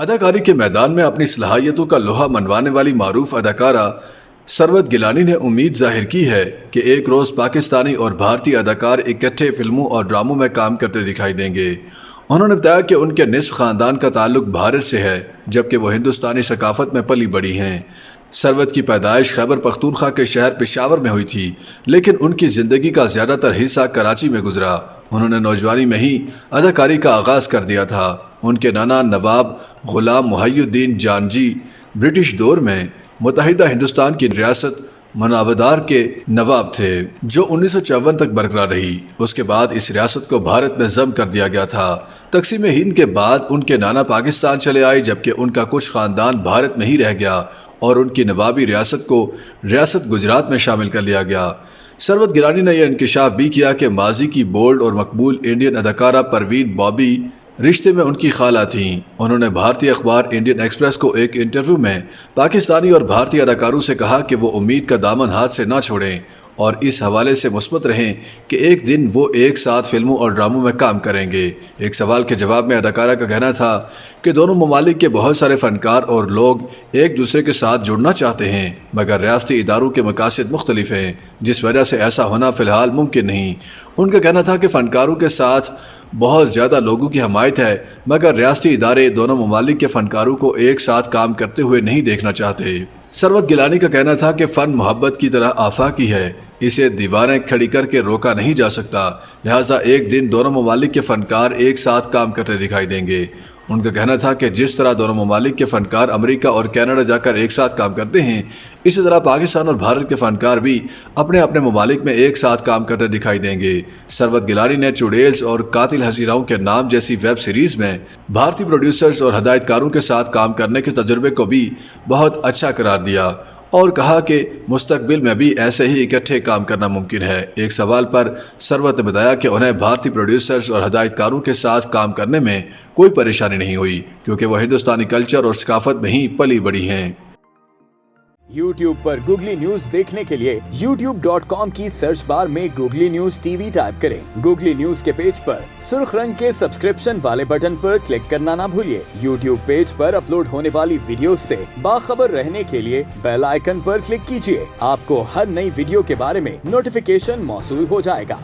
اداکاری کے میدان میں اپنی صلاحیتوں کا لوہا منوانے والی معروف اداکارہ سروت گیلانی نے امید ظاہر کی ہے کہ ایک روز پاکستانی اور بھارتی اداکار اکٹھے فلموں اور ڈراموں میں کام کرتے دکھائی دیں گے۔ انہوں نے بتایا کہ ان کے نصف خاندان کا تعلق بھارت سے ہے، جبکہ وہ ہندوستانی ثقافت میں پلی بڑھی ہیں۔ سروت کی پیدائش خیبر پختونخوا کے شہر پشاور میں ہوئی تھی، لیکن ان کی زندگی کا زیادہ تر حصہ کراچی میں گزرا۔ انہوں نے نوجوانی میں ہی اداکاری کا آغاز کر دیا تھا۔ ان کے نانا نواب غلام محی الدین جانجی برٹش دور میں متحدہ ہندوستان کی ریاست مناودار کے نواب تھے، جو 1954 تک برقرار رہی۔ اس کے بعد اس ریاست کو بھارت میں ضم کر دیا گیا تھا۔ تقسیم ہند کے بعد ان کے نانا پاکستان چلے آئے، جبکہ ان کا کچھ خاندان بھارت میں ہی رہ گیا اور ان کی نوابی ریاست کو ریاست گجرات میں شامل کر لیا گیا۔ سروت گیلانی نے یہ انکشاف بھی کیا کہ ماضی کی بولڈ اور مقبول انڈین اداکارہ پروین بابی رشتے میں ان کی خالہ تھیں۔ انہوں نے بھارتی اخبار انڈین ایکسپریس کو ایک انٹرویو میں پاکستانی اور بھارتی اداکاروں سے کہا کہ وہ امید کا دامن ہاتھ سے نہ چھوڑیں اور اس حوالے سے مثبت رہیں کہ ایک دن وہ ایک ساتھ فلموں اور ڈراموں میں کام کریں گے۔ ایک سوال کے جواب میں اداکارہ کا کہنا تھا کہ دونوں ممالک کے بہت سارے فنکار اور لوگ ایک دوسرے کے ساتھ جڑنا چاہتے ہیں، مگر ریاستی اداروں کے مقاصد مختلف ہیں، جس وجہ سے ایسا ہونا فی الحال ممکن نہیں۔ ان کا کہنا تھا کہ فنکاروں کے ساتھ بہت زیادہ لوگوں کی حمایت ہے، مگر ریاستی ادارے دونوں ممالک کے فنکاروں کو ایک ساتھ کام کرتے ہوئے نہیں دیکھنا چاہتے۔ سروت گیلانی کا کہنا تھا کہ فن محبت کی طرح آفاقی ہے، اسے دیواریں کھڑی کر کے روکا نہیں جا سکتا، لہٰذا ایک دن دونوں ممالک کے فنکار ایک ساتھ کام کرتے دکھائی دیں گے۔ ان کا کہنا تھا کہ جس طرح دونوں ممالک کے فنکار امریکہ اور کینیڈا جا کر ایک ساتھ کام کرتے ہیں، اسی طرح پاکستان اور بھارت کے فنکار بھی اپنے اپنے ممالک میں ایک ساتھ کام کرتے دکھائی دیں گے۔ سروت گیلانی نے چڑیلز اور قاتل حسیناؤں کے نام جیسی ویب سیریز میں بھارتی پروڈیوسرز اور ہدایت کاروں کے ساتھ کام کرنے کے تجربے کو بھی بہت اچھا قرار دیا اور کہا کہ مستقبل میں بھی ایسے ہی اکٹھے کام کرنا ممکن ہے۔ ایک سوال پر سروت نے بتایا کہ انہیں بھارتی پروڈیوسرز اور ہدایت کاروں کے ساتھ کام کرنے میں کوئی پریشانی نہیں ہوئی، کیونکہ وہ ہندوستانی کلچر اور ثقافت میں ہی پلی بڑھی ہیں۔ YouTube پر گوگلی نیوز دیکھنے کے لیے youtube.com کی سرچ بار میں googly news T V type کریں۔ گوگلی نیوز کے پیج پر سرخ رنگ کے سبسکرپشن والے بٹن پر کلک کرنا نہ بھولیے۔ YouTube پیج پر اپلوڈ ہونے والی ویڈیوز سے باخبر رہنے کے لیے بیل آئیکن پر کلک کیجیے۔ آپ کو ہر نئی ویڈیو کے بارے میں نوٹیفیکیشن موصول ہو جائے گا۔